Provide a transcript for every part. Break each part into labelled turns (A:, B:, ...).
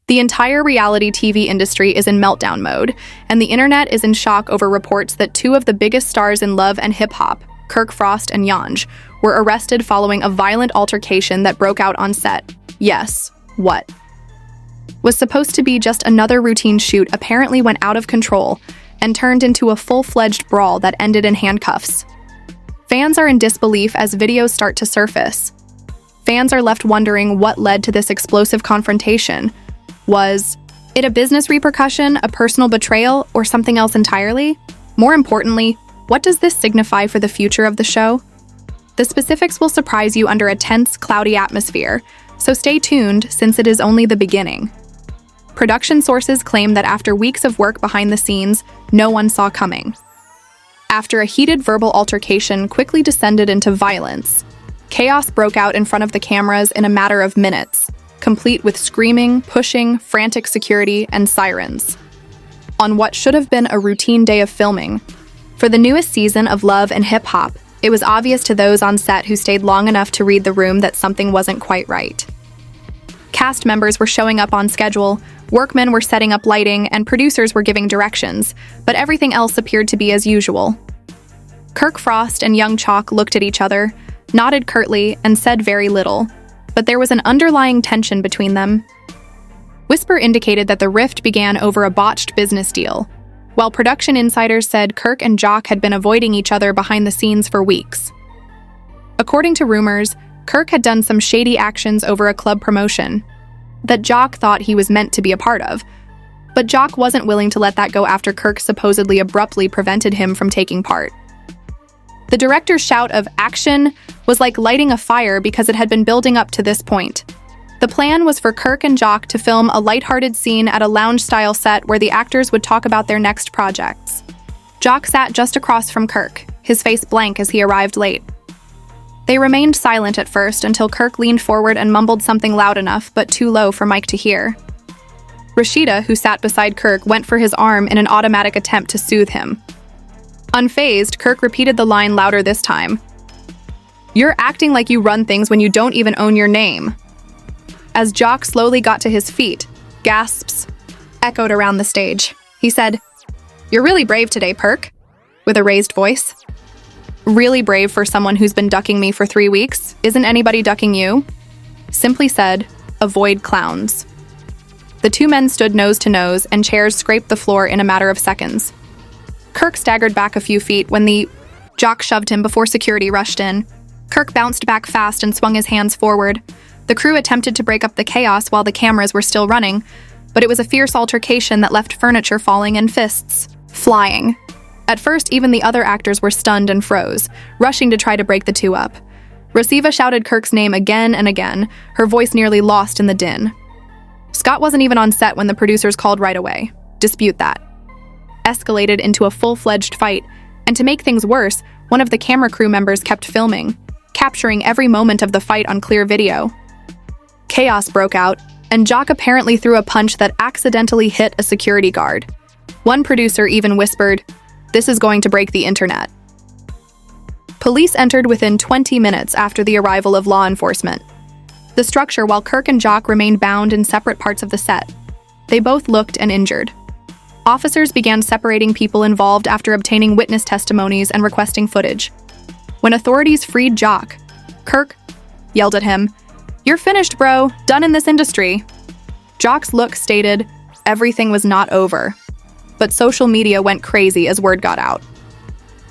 A: The entire reality TV industry is in meltdown mode, and the internet is in shock over reports that two of the biggest stars in love and hip-hop, Kirk Frost and Yonge, were arrested following a violent altercation that broke out on set. Yes, what was supposed to be just another routine shoot apparently went out of control and turned into a full-fledged brawl that ended in handcuffs. Fans are in disbelief as videos start to surface. Fans are left wondering what led to this explosive confrontation. Was it a business repercussion, a personal betrayal, or something else entirely? More importantly, what does this signify for the future of the show? The specifics will surprise you under a tense, cloudy atmosphere, so stay tuned since it is only the beginning. Production sources claim that after weeks of work behind the scenes, no one saw coming. After a heated verbal altercation quickly descended into violence, chaos broke out in front of the cameras in a matter of minutes, complete with screaming, pushing, frantic security, and sirens. On what should have been a routine day of filming, for the newest season of Love and Hip Hop, it was obvious to those on set who stayed long enough to read the room that something wasn't quite right. Cast members were showing up on schedule, workmen were setting up lighting, and producers were giving directions, but everything else appeared to be as usual. Kirk Frost and young Chalk looked at each other, nodded curtly, and said very little, but there was an underlying tension between them. Whisper indicated that the rift began over a botched business deal, while production insiders said Kirk and Jock had been avoiding each other behind the scenes for weeks. According to rumors, Kirk had done some shady actions over a club promotion that Jock thought he was meant to be a part of, but Jock wasn't willing to let that go after Kirk supposedly abruptly prevented him from taking part. The director's shout of "action" was like lighting a fire because it had been building up to this point. The plan was for Kirk and Jock to film a lighthearted scene at a lounge-style set where the actors would talk about their next projects. Jock sat just across from Kirk, his face blank as he arrived late. They remained silent at first until Kirk leaned forward and mumbled something loud enough but too low for Mike to hear. Rashida, who sat beside Kirk, went for his arm in an automatic attempt to soothe him. Unfazed, Kirk repeated the line louder this time. "You're acting like you run things when you don't even own your name." As Jock slowly got to his feet, gasps echoed around the stage. He said, "You're really brave today, Perk," with a raised voice. "Really brave for someone who's been ducking me for 3 weeks? Isn't anybody ducking you?" Simply said, "Avoid clowns." The two men stood nose to nose, and chairs scraped the floor in a matter of seconds. Kirk staggered back a few feet when Jock shoved him before security rushed in. Kirk bounced back fast and swung his hands forward. The crew attempted to break up the chaos while the cameras were still running, but it was a fierce altercation that left furniture falling and fists flying. At first, even the other actors were stunned and froze, rushing to try to break the two up. Rasiva shouted Kirk's name again and again, her voice nearly lost in the din. Scott wasn't even on set when the producers called right away. Dispute that. Escalated into a full-fledged fight, and to make things worse, one of the camera crew members kept filming, capturing every moment of the fight on clear video. Chaos broke out, and Jock apparently threw a punch that accidentally hit a security guard. One producer even whispered, "This is going to break the internet." Police entered within 20 minutes after the arrival of law enforcement. The structure, while Kirk and Jock remained bound in separate parts of the set. They both looked and injured. Officers began separating people involved after obtaining witness testimonies and requesting footage. When authorities freed Jock, Kirk yelled at him, "You're finished, bro. Done in this industry." Jock's look stated everything was not over, but social media went crazy as word got out.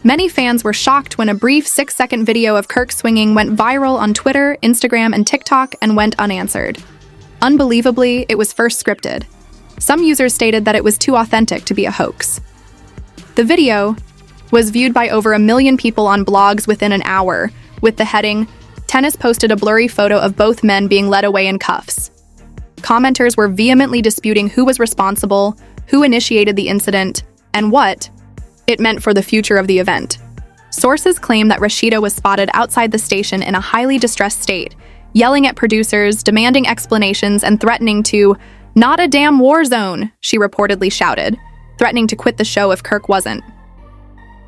A: Many fans were shocked when a brief 6-second video of Kirk swinging went viral on Twitter, Instagram, and TikTok and went unanswered. Unbelievably, it was first scripted. Some users stated that it was too authentic to be a hoax. The video was viewed by over 1 million people on blogs within an hour, with the heading, "Tennis posted a blurry photo of both men being led away in cuffs." Commenters were vehemently disputing who was responsible, who initiated the incident, and what it meant for the future of the event. Sources claim that Rashida was spotted outside the station in a highly distressed state, yelling at producers, demanding explanations, and threatening to "Not a damn war zone," she reportedly shouted, threatening to quit the show if Kirk wasn't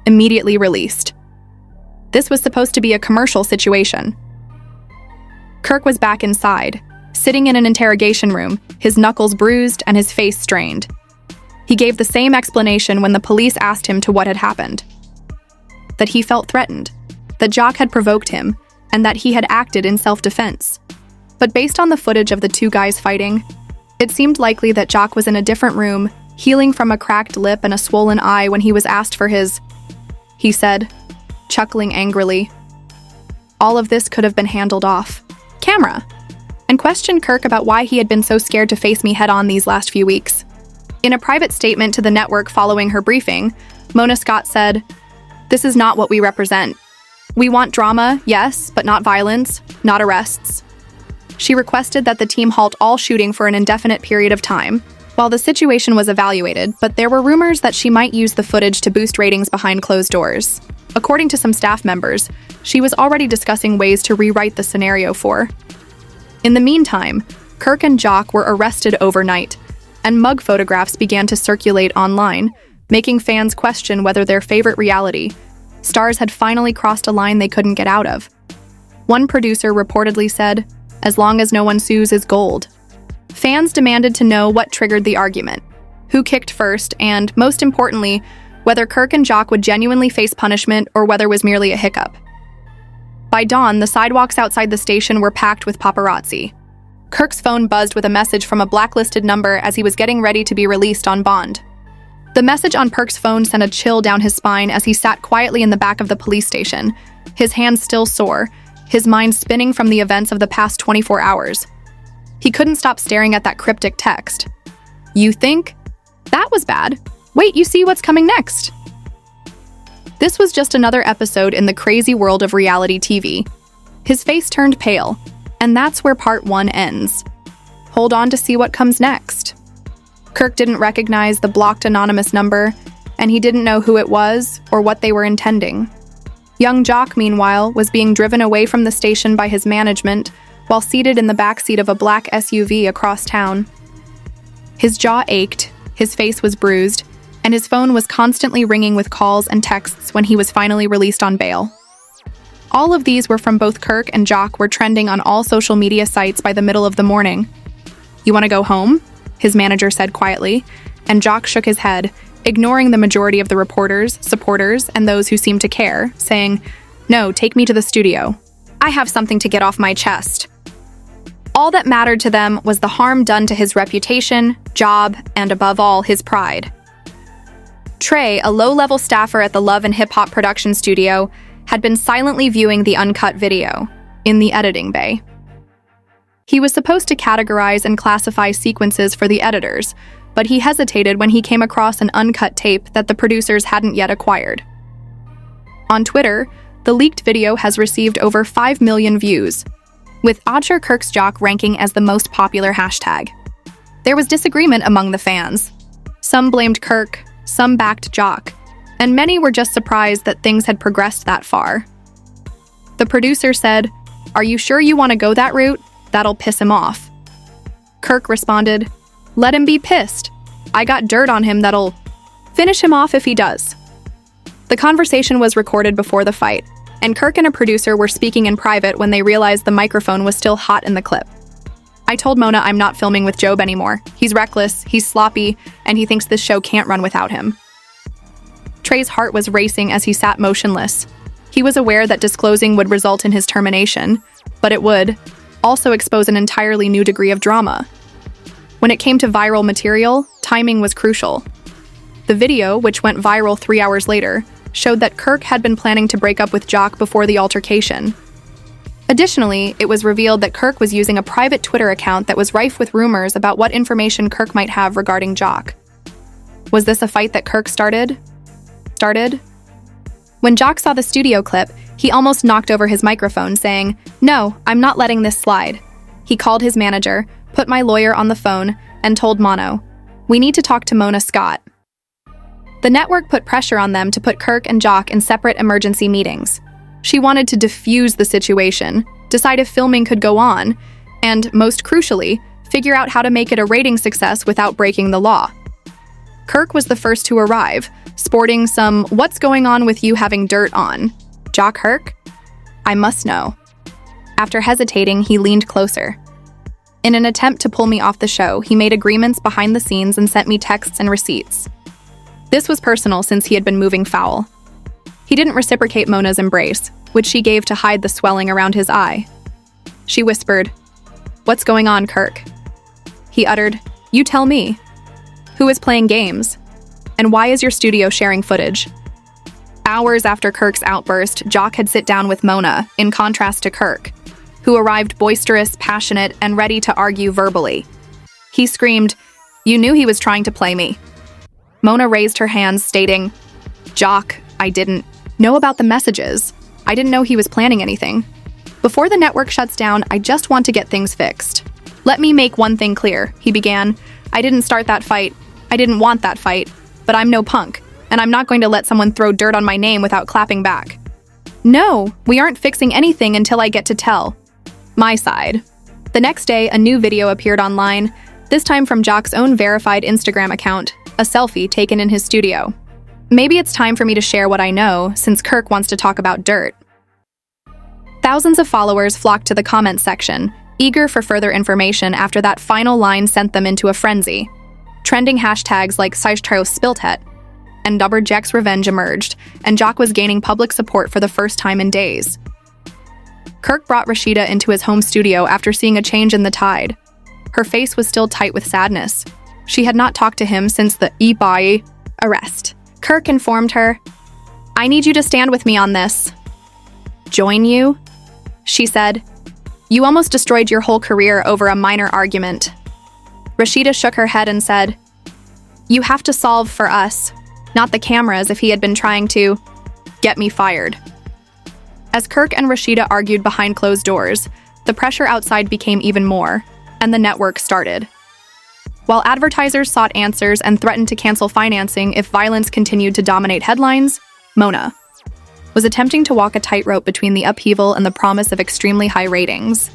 A: immediately released. This was supposed to be a commercial situation. Kirk was back inside, sitting in an interrogation room, his knuckles bruised and his face strained. He gave the same explanation when the police asked him what had happened. That he felt threatened, that Jock had provoked him, and that he had acted in self-defense. But based on the footage of the two guys fighting, it seemed likely that Jock was in a different room, healing from a cracked lip and a swollen eye when he was asked for he said, chuckling angrily. All of this could have been handled off camera, and questioned Kirk about why he had been so scared to face me head-on these last few weeks. In a private statement to the network following her briefing, Mona Scott said, "This is not what we represent. We want drama, yes, but not violence, not arrests." She requested that the team halt all shooting for an indefinite period of time, while the situation was evaluated, but there were rumors that she might use the footage to boost ratings behind closed doors. According to some staff members, she was already discussing ways to rewrite the scenario for. In the meantime, Kirk and Jock were arrested overnight, and mug photographs began to circulate online, making fans question whether their favorite reality stars had finally crossed a line they couldn't get out of. One producer reportedly said, "As long as no one sues is gold." Fans demanded to know what triggered the argument, who kicked first, and, most importantly, whether Kirk and Jock would genuinely face punishment or whether it was merely a hiccup. By dawn, the sidewalks outside the station were packed with paparazzi. Kirk's phone buzzed with a message from a blacklisted number as he was getting ready to be released on bond. The message on Kirk's phone sent a chill down his spine as he sat quietly in the back of the police station, his hands still sore, his mind spinning from the events of the past 24 hours. He couldn't stop staring at that cryptic text. "You think? That was bad. Wait, you see what's coming next." This was just another episode in the crazy world of reality TV. His face turned pale, and that's where part 1 ends. Hold on to see what comes next. Kirk didn't recognize the blocked anonymous number, and he didn't know who it was or what they were intending. Young Jock, meanwhile, was being driven away from the station by his management while seated in the backseat of a black SUV across town. His jaw ached, his face was bruised, and his phone was constantly ringing with calls and texts when he was finally released on bail. All of these were from both Kirk and Jock were trending on all social media sites by the middle of the morning. "You want to go home?" his manager said quietly, and Jock shook his head, ignoring the majority of the reporters, supporters, and those who seemed to care, saying, "No, take me to the studio. I have something to get off my chest." All that mattered to them was the harm done to his reputation, job, and above all, his pride. Trey, a low-level staffer at the Love and Hip Hop production studio, had been silently viewing the uncut video in the editing bay. He was supposed to categorize and classify sequences for the editors, but he hesitated when he came across an uncut tape that the producers hadn't yet acquired. On Twitter, the leaked video has received over 5 million views, with Odger Kirk's Jock ranking as the most popular hashtag. There was disagreement among the fans. Some blamed Kirk, some backed Jock, and many were just surprised that things had progressed that far. The producer said, "Are you sure you want to go that route? That'll piss him off." Kirk responded, "Let him be pissed. I got dirt on him that'll finish him off if he does." The conversation was recorded before the fight, and Kirk and a producer were speaking in private when they realized the microphone was still hot in the clip. "I told Mona I'm not filming with Job anymore. He's reckless, he's sloppy, and he thinks this show can't run without him." Trey's heart was racing as he sat motionless. He was aware that disclosing would result in his termination, but it would also expose an entirely new degree of drama. When it came to viral material, timing was crucial. The video, which went viral 3 hours later, showed that Kirk had been planning to break up with Jock before the altercation. Additionally, it was revealed that Kirk was using a private Twitter account that was rife with rumors about what information Kirk might have regarding Jock. Was this a fight that Kirk started? When Jock saw the studio clip, he almost knocked over his microphone, saying, "No, I'm not letting this slide." He called his manager, put my lawyer on the phone, and told Mono, "We need to talk to Mona Scott." The network put pressure on them to put Kirk and Jock in separate emergency meetings. She wanted to defuse the situation, decide if filming could go on, and, most crucially, figure out how to make it a rating success without breaking the law. Kirk was the first to arrive, sporting some "what's going on with you having dirt on?" "Jock Kirk? I must know." After hesitating, he leaned closer. In an attempt to pull me off the show, he made agreements behind the scenes and sent me texts and receipts. This was personal since he had been moving foul. He didn't reciprocate Mona's embrace, which she gave to hide the swelling around his eye. She whispered, "What's going on, Kirk?" He uttered, "You tell me. Who is playing games? And why is your studio sharing footage?" Hours after Kirk's outburst, Jock had sit down with Mona, in contrast to Kirk, who arrived boisterous, passionate, and ready to argue verbally. He screamed, "You knew he was trying to play me." Mona raised her hands, stating, "Jock, I didn't know about the messages. I didn't know he was planning anything. Before the network shuts down, I just want to get things fixed. Let me make one thing clear," he began. "I didn't start that fight. I didn't want that fight. But I'm no punk, and I'm not going to let someone throw dirt on my name without clapping back. No, we aren't fixing anything until I get to tell my side." The next day, a new video appeared online, this time from Jock's own verified Instagram account, a selfie taken in his studio. Maybe it's time for me to share what I know, since Kirk wants to talk about dirt. Thousands of followers flocked to the comment section, eager for further information after that final line sent them into a frenzy. Trending hashtags like #Spiltet and Jack's Revenge emerged, and Jock was gaining public support for the first time in days. Kirk brought Rashida into his home studio after seeing a change in the tide. Her face was still tight with sadness. She had not talked to him since the Ibai arrest. Kirk informed her, "I need you to stand with me on this." "Join you?" she said. "You almost destroyed your whole career over a minor argument." Rashida shook her head and said, "You have to solve for us, not the cameras if he had been trying to get me fired." As Kirk and Rashida argued behind closed doors, the pressure outside became even more, and the network started. While advertisers sought answers and threatened to cancel financing if violence continued to dominate headlines, Mona was attempting to walk a tightrope between the upheaval and the promise of extremely high ratings.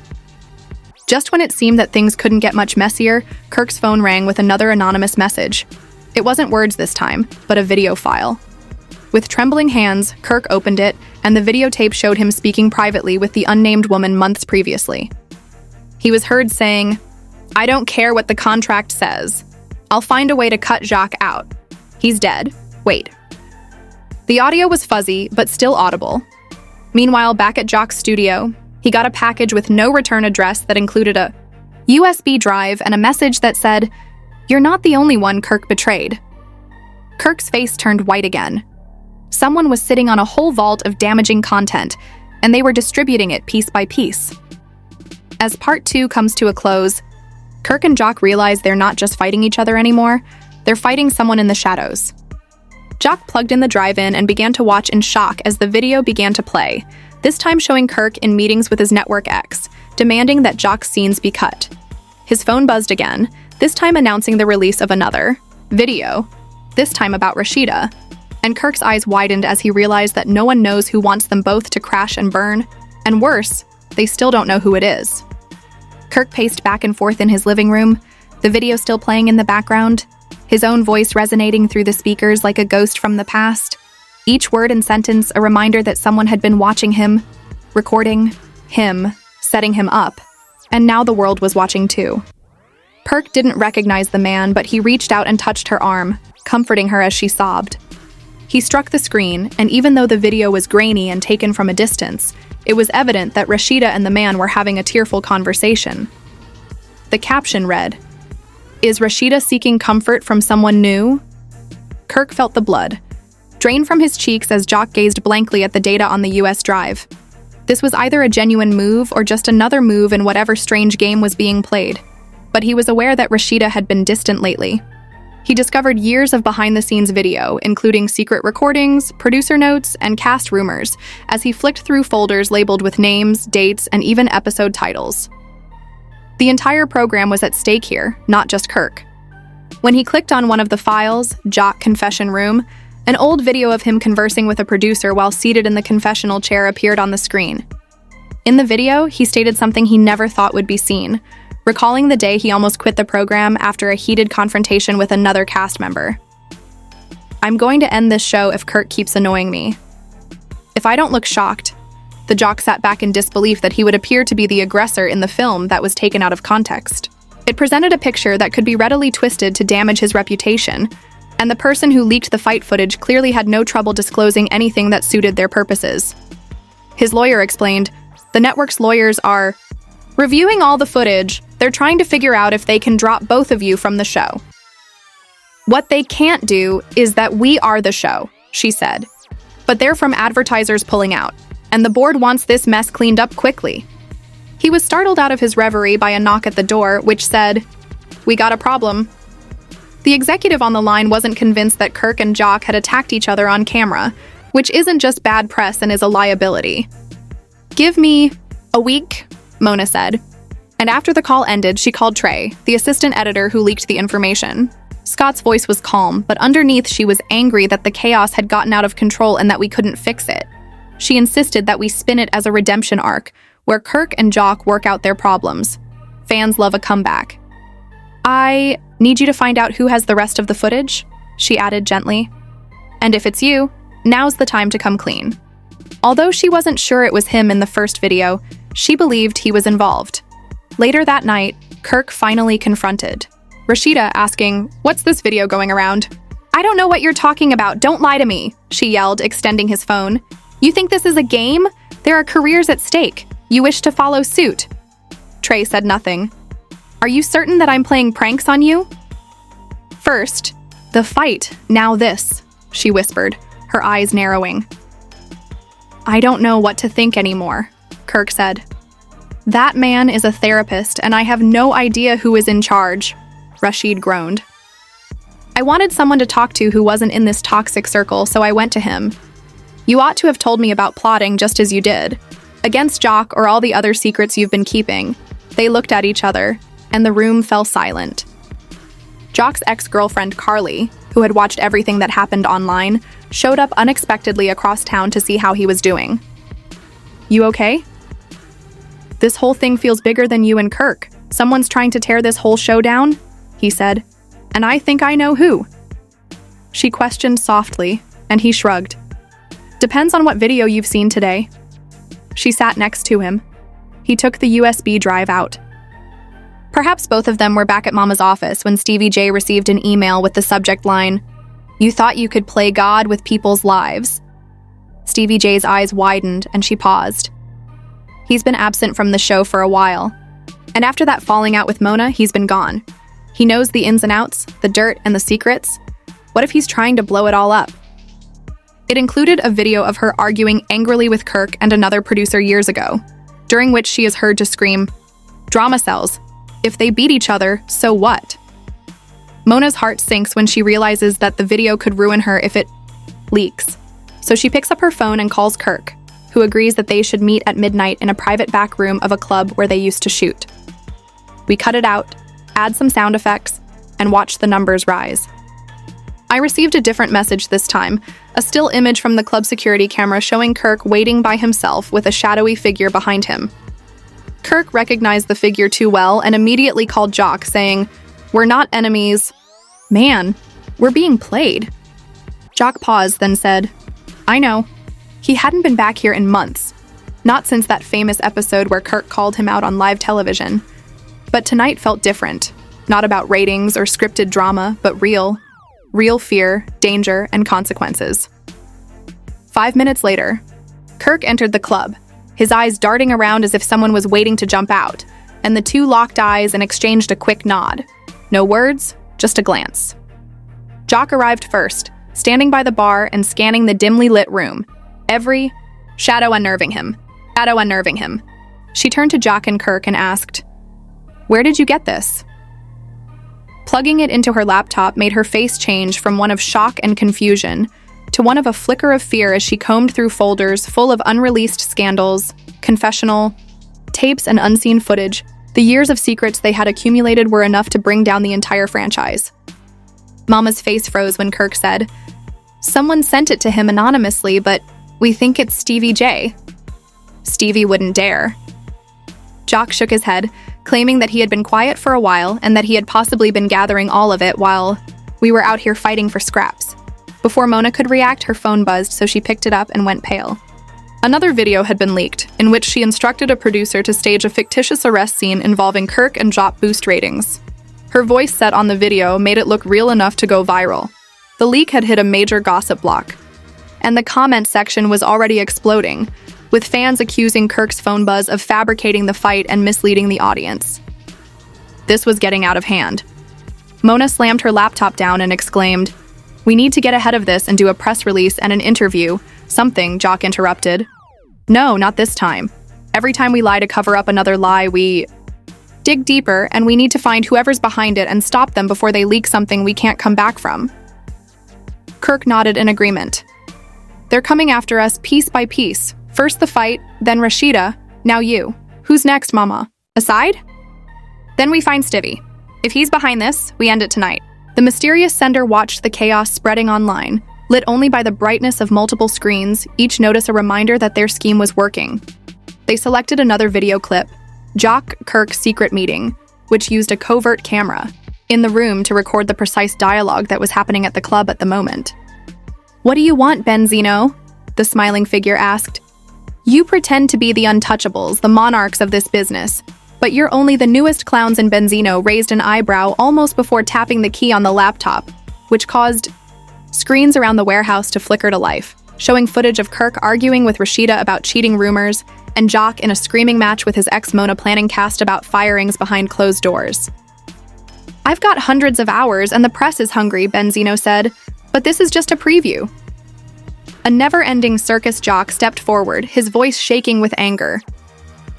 A: Just when it seemed that things couldn't get much messier, Kirk's phone rang with another anonymous message. It wasn't words this time, but a video file. With trembling hands, Kirk opened it, and the videotape showed him speaking privately with the unnamed woman months previously. He was heard saying, "I don't care what the contract says. I'll find a way to cut Jacques out. He's dead. Wait." The audio was fuzzy, but still audible. Meanwhile, back at Jacques' studio, he got a package with no return address that included a USB drive and a message that said, "You're not the only one Kirk betrayed." Kirk's face turned white again. Someone was sitting on a whole vault of damaging content, and they were distributing it piece by piece. As part 2 comes to a close, Kirk and Jock realize they're not just fighting each other anymore, they're fighting someone in the shadows. Jock plugged in the drive-in and began to watch in shock as the video began to play, this time showing Kirk in meetings with his network ex, demanding that Jock's scenes be cut. His phone buzzed again, this time announcing the release of another video, this time about Rashida, and Kirk's eyes widened as he realized that no one knows who wants them both to crash and burn, and worse, they still don't know who it is. Kirk paced back and forth in his living room, the video still playing in the background, his own voice resonating through the speakers like a ghost from the past. Each word and sentence a reminder that someone had been watching him, recording him, setting him up, and now the world was watching too. Kirk didn't recognize the man, but he reached out and touched her arm, comforting her as she sobbed. He struck the screen, and even though the video was grainy and taken from a distance, it was evident that Rashida and the man were having a tearful conversation. The caption read, "Is Rashida seeking comfort from someone new?" Kirk felt the blood drain from his cheeks as Jock gazed blankly at the data on the US drive. This was either a genuine move or just another move in whatever strange game was being played, but he was aware that Rashida had been distant lately. He discovered years of behind-the-scenes video, including secret recordings, producer notes, and cast rumors, as he flicked through folders labeled with names, dates, and even episode titles. The entire program was at stake here, not just Kirk. When he clicked on one of the files, Jock Confession Room, an old video of him conversing with a producer while seated in the confessional chair appeared on the screen. In the video, he stated something he never thought would be seen, recalling the day he almost quit the program after a heated confrontation with another cast member. "I'm going to end this show if Kirk keeps annoying me. If I don't look shocked, The jock sat back in disbelief that he would appear to be the aggressor in the film that was taken out of context. It presented a picture that could be readily twisted to damage his reputation, and the person who leaked the fight footage clearly had no trouble disclosing anything that suited their purposes. His lawyer explained, "The network's lawyers are reviewing all the footage. They're trying to figure out if they can drop both of you from the show. What they can't do is that we are the show," she said. "But they're from advertisers pulling out, and the board wants this mess cleaned up quickly." He was startled out of his reverie by a knock at the door, which said, "We got a problem." The executive on the line wasn't convinced that Kirk and Jock had attacked each other on camera, which isn't just bad press and is a liability. "Give me a week," Mona said. And after the call ended, she called Trey, the assistant editor who leaked the information. Scott's voice was calm, but underneath she was angry that the chaos had gotten out of control and that we couldn't fix it. She insisted that we spin it as a redemption arc, where Kirk and Jock work out their problems. Fans love a comeback. "I need you to find out who has the rest of the footage," she added gently. "And if it's you, now's the time to come clean." Although she wasn't sure it was him in the first video, she believed he was involved. Later that night, Kirk finally confronted Rashida, asking, "What's this video going around?" "I don't know what you're talking about. Don't lie to me," she yelled, extending his phone. "You think this is a game? There are careers at stake. You wish to follow suit." Trey said nothing. "Are you certain that I'm playing pranks on you?" "First, the fight, now this," she whispered, her eyes narrowing. "I don't know what to think anymore," Kirk said. "That man is a therapist, and I have no idea who is in charge," Rashid groaned. "I wanted someone to talk to who wasn't in this toxic circle, so I went to him. You ought to have told me about plotting just as you did. Against Jock or all the other secrets you've been keeping." They looked at each other, and the room fell silent. Jock's ex-girlfriend Carly, who had watched everything that happened online, showed up unexpectedly across town to see how he was doing. "You okay?" "This whole thing feels bigger than you and Kirk. Someone's trying to tear this whole show down," he said. "And I think I know who." She questioned softly, and he shrugged. "Depends on what video you've seen today." She sat next to him. He took the USB drive out. Perhaps both of them were back at Mama's office when Stevie J received an email with the subject line, "You thought you could play God with people's lives." Stevie J's eyes widened and she paused. He's been absent from the show for a while. And after that falling out with Mona, he's been gone. He knows the ins and outs, the dirt and the secrets. What if he's trying to blow it all up? It included a video of her arguing angrily with Kirk and another producer years ago, during which she is heard to scream, "Drama cells. If they beat each other, so what?" Mona's heart sinks when she realizes that the video could ruin her if it leaks. So she picks up her phone and calls Kirk, who agrees that they should meet at midnight in a private back room of a club where they used to shoot. We cut it out, add some sound effects, and watch the numbers rise. I received a different message this time, a still image from the club security camera showing Kirk waiting by himself with a shadowy figure behind him. Kirk recognized the figure too well and immediately called Jock, saying, "We're not enemies. Man, we're being played." Jock paused, then said, "I know." He hadn't been back here in months, not since that famous episode where Kirk called him out on live television. But tonight felt different, not about ratings or scripted drama, but real fear, danger, and consequences. 5 minutes later, Kirk entered the club, his eyes darting around as if someone was waiting to jump out, and the two locked eyes and exchanged a quick nod. No words, just a glance. Jock arrived first, standing by the bar and scanning the dimly lit room. Every shadow unnerving him. She turned to Jock and Kirk and asked, "Where did you get this?" Plugging it into her laptop made her face change from one of shock and confusion to one of a flicker of fear as she combed through folders full of unreleased scandals, confessional, tapes, and unseen footage. The years of secrets they had accumulated were enough to bring down the entire franchise. Mama's face froze when Kirk said, "Someone sent it to him anonymously, but we think it's Stevie J." Stevie wouldn't dare. Jock shook his head, claiming that he had been quiet for a while and that he had possibly been gathering all of it while we were out here fighting for scraps. Before Mona could react, her phone buzzed, so she picked it up and went pale. Another video had been leaked, in which she instructed a producer to stage a fictitious arrest scene involving Kirk and Jock boost ratings. Her voice set on the video made it look real enough to go viral. The leak had hit a major gossip block, and the comment section was already exploding, with fans accusing Kirk's phone buzz of fabricating the fight and misleading the audience. This was getting out of hand. Mona slammed her laptop down and exclaimed, "We need to get ahead of this and do a press release and an interview." Something, Jock interrupted. "No, not this time. Every time we lie to cover up another lie, we dig deeper, and we need to find whoever's behind it and stop them before they leak something we can't come back from." Kirk nodded in agreement. "They're coming after us piece by piece. First the fight, then Rashida, now you. Who's next, Mama? Aside? Then we find Stivy. If he's behind this, we end it tonight." The mysterious sender watched the chaos spreading online, lit only by the brightness of multiple screens, each notice a reminder that their scheme was working. They selected another video clip, Jock-Kirk secret meeting, which used a covert camera in the room to record the precise dialogue that was happening at the club at the moment. "What do you want, Benzino?" the smiling figure asked. "You pretend to be the untouchables, the monarchs of this business, but you're only the newest clowns." And Benzino raised an eyebrow almost before tapping the key on the laptop, which caused screens around the warehouse to flicker to life, showing footage of Kirk arguing with Rashida about cheating rumors, and Jock in a screaming match with his ex-Mona planning cast about firings behind closed doors. "I've got hundreds of hours and the press is hungry," Benzino said, "but this is just a preview." A never-ending circus Jock stepped forward, his voice shaking with anger.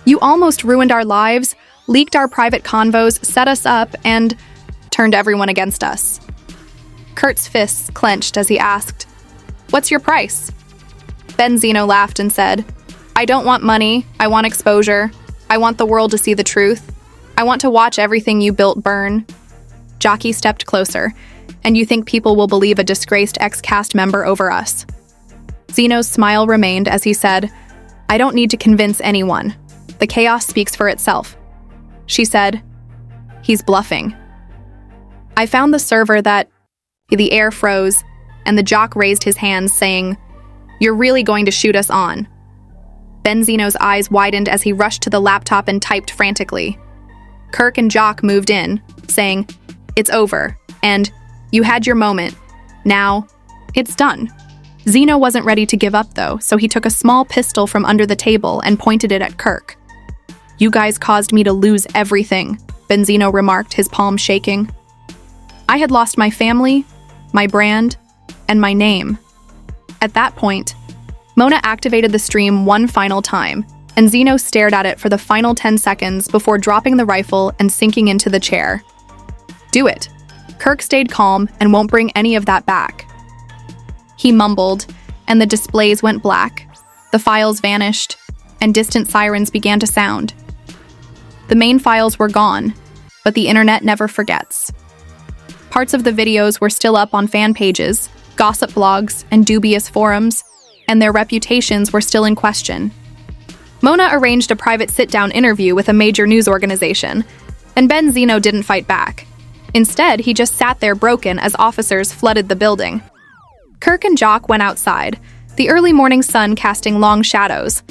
A: "You almost ruined our lives, leaked our private convos, set us up, and turned everyone against us." Kurt's fists clenched as he asked, "What's your price?" Benzino laughed and said, "I don't want money, I want exposure. I want the world to see the truth. I want to watch everything you built burn." Jockey stepped closer. "And you think people will believe a disgraced ex-cast member over us?" Zeno's smile remained as he said, "I don't need to convince anyone. The chaos speaks for itself." She said, "He's bluffing." "I found the server that..." The air froze, and the Jock raised his hands, saying, "You're really going to shoot us on?" Benzino's eyes widened as he rushed to the laptop and typed frantically. Kirk and Jock moved in, saying, "It's over," and "You had your moment. Now, it's done." Zeno wasn't ready to give up, though, so he took a small pistol from under the table and pointed it at Kirk. "You guys caused me to lose everything," Benzino remarked, his palm shaking. "I had lost my family, my brand, and my name." At that point, Mona activated the stream one final time, and Zeno stared at it for the final 10 seconds before dropping the rifle and sinking into the chair. "Do it." Kirk stayed calm and won't bring any of that back. He mumbled, and the displays went black, the files vanished, and distant sirens began to sound. The main files were gone, but the internet never forgets. Parts of the videos were still up on fan pages, gossip blogs, and dubious forums, and their reputations were still in question. Mona arranged a private sit-down interview with a major news organization, and Benzino didn't fight back. Instead, he just sat there broken as officers flooded the building. Kirk and Jock went outside, the early morning sun casting long shadows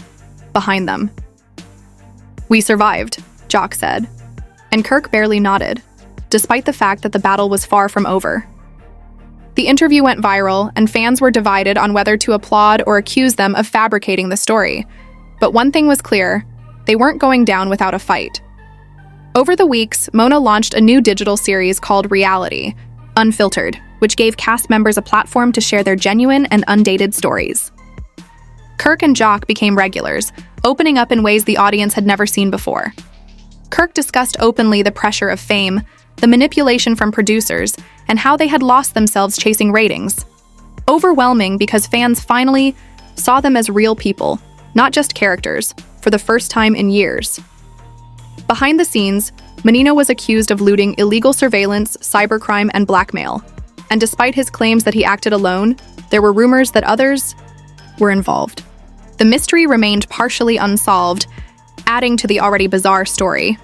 A: behind them. "We survived," Jock said, and Kirk barely nodded, despite the fact that the battle was far from over. The interview went viral, and fans were divided on whether to applaud or accuse them of fabricating the story. But one thing was clear, they weren't going down without a fight. Over the weeks, Mona launched a new digital series called Reality, Unfiltered, which gave cast members a platform to share their genuine and undated stories. Kirk and Jock became regulars, opening up in ways the audience had never seen before. Kirk discussed openly the pressure of fame, the manipulation from producers, and how they had lost themselves chasing ratings. Overwhelming because fans finally saw them as real people, not just characters, for the first time in years. Behind the scenes, Menino was accused of looting illegal surveillance, cybercrime, and blackmail. And despite his claims that he acted alone, there were rumors that others were involved. The mystery remained partially unsolved, adding to the already bizarre story.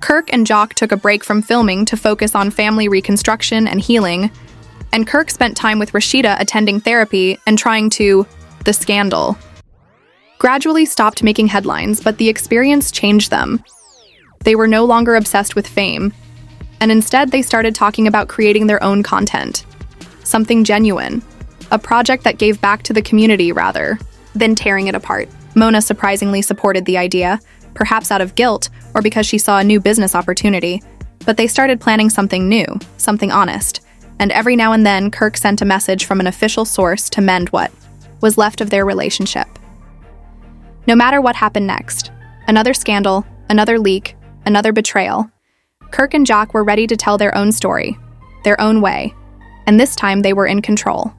A: Kirk and Jock took a break from filming to focus on family reconstruction and healing, and Kirk spent time with Rashida attending therapy and trying to the scandal. gradually stopped making headlines, but the experience changed them. They were no longer obsessed with fame, and instead they started talking about creating their own content. Something genuine. A project that gave back to the community rather than tearing it apart. Mona surprisingly supported the idea, perhaps out of guilt or because she saw a new business opportunity. But they started planning something new, something honest. And every now and then, Kirk sent a message from an official source to mend what was left of their relationship. No matter what happened next, another scandal, another leak, another betrayal, Kirk and Jock were ready to tell their own story, their own way, and this time they were in control.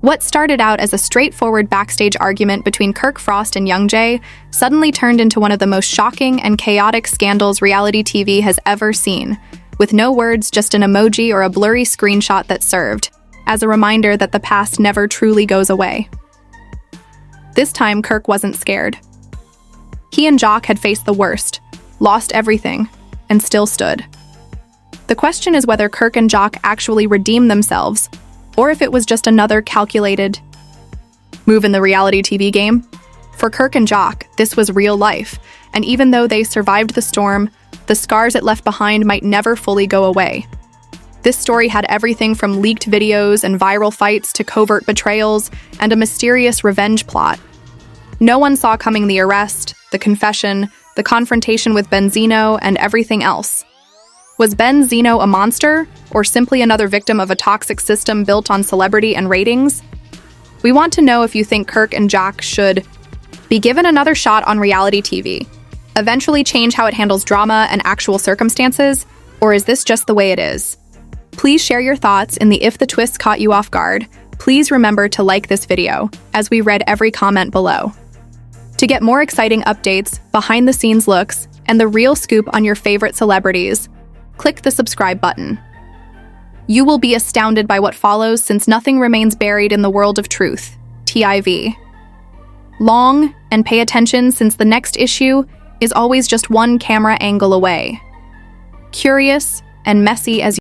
A: What started out as a straightforward backstage argument between Kirk Frost and Young Jay suddenly turned into one of the most shocking and chaotic scandals reality TV has ever seen, with no words, just an emoji or a blurry screenshot that served as a reminder that the past never truly goes away. This time, Kirk wasn't scared. He and Jock had faced the worst, lost everything, and still stood. The question is whether Kirk and Jock actually redeemed themselves, or if it was just another calculated move in the reality TV game. For Kirk and Jock, this was real life, and even though they survived the storm, the scars it left behind might never fully go away. This story had everything from leaked videos and viral fights to covert betrayals and a mysterious revenge plot. No one saw coming the arrest, the confession, the confrontation with Benzino, and everything else. Was Benzino a monster, or simply another victim of a toxic system built on celebrity and ratings? We want to know if you think Kirk and Jock should be given another shot on reality TV, eventually change how it handles drama and actual circumstances, or is this just the way it is? Please share your thoughts in the If the Twist Caught You Off Guard. Please remember to like this video, as we read every comment below. To get more exciting updates, behind-the-scenes looks, and the real scoop on your favorite celebrities, click the subscribe button. You will be astounded by what follows since nothing remains buried in the world of truth. TIV. Long and pay attention since the next issue is always just one camera angle away. Curious and messy as